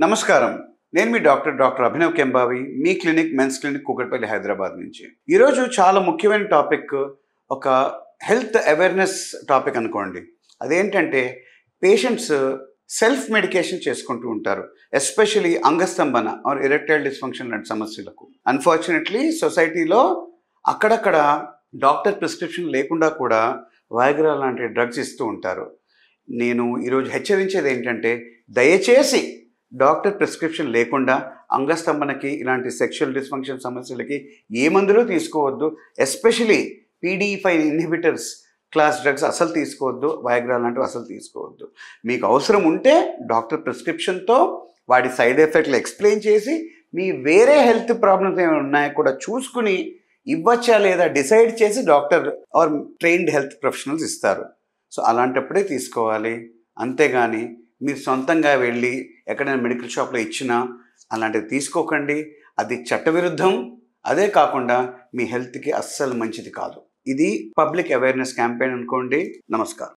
నమస్కారం. నేను మీ డాక్టర్ అభినవ్ కెంబావి, మీ clinic men's clinic Kukatpally Hyderabad నుంచి. ఈరోజు చాలా ముఖ్యమైన టాపిక్, ఒక హెల్త్ అవేర్నెస్ టాపిక్ అనుకోండి. అదేంటంటే పేషెంట్స్ సెల్ఫ్ మెడికేషన్ చేసుకుంటూ ఉంటారు, ఎస్పెషలీ అంగస్తంభన ఆర్ ఎరెక్టైల్ డిస్ఫంక్షన్ లాంటి సమస్యలకు. అన్ఫార్చునేట్లీ సొసైటీలో అక్కడక్కడ డాక్టర్ ప్రిస్క్రిప్షన్ లేకుండా కూడా వైగ్రా లాంటి డ్రగ్స్ ఇస్తూ ఉంటారు. నేను ఈరోజు హెచ్చరించేది ఏంటంటే, దయచేసి డాక్టర్ ప్రిస్క్రిప్షన్ లేకుండా అంగస్తంభనకి, ఇలాంటి సెక్షువల్ డిస్ఫంక్షన్ సమస్యలకి ఏ మందులు తీసుకోవద్దు. Especially PDE5 inhibitors class drugs అసలు తీసుకోవద్దు, వైగ్రా లాంటివి అసలు తీసుకోవద్దు. మీకు అవసరం ఉంటే డాక్టర్ ప్రిస్క్రిప్షన్తో వాటి సైడ్ ఎఫెక్ట్లు ఎక్స్ప్లెయిన్ చేసి, మీ వేరే హెల్త్ ప్రాబ్లమ్స్ ఏమైనా ఉన్నాయో కూడా చూసుకుని ఇవ్వచ్చా లేదా డిసైడ్ చేసి doctor or trained health professionals ఇస్తారు. సో అలాంటప్పుడే తీసుకోవాలి. అంతేగాని మీరు సొంతంగా వెళ్ళి ఎక్కడైనా మెడికల్ షాప్లో ఇచ్చినా అలాంటివి తీసుకోకండి. అది చట్టవిరుద్ధం. అదే కాకుండా మీ హెల్త్కి అస్సలు మంచిది కాదు. ఇది పబ్లిక్ అవేర్నెస్ క్యాంపెయిన్ అనుకోండి. నమస్కారం.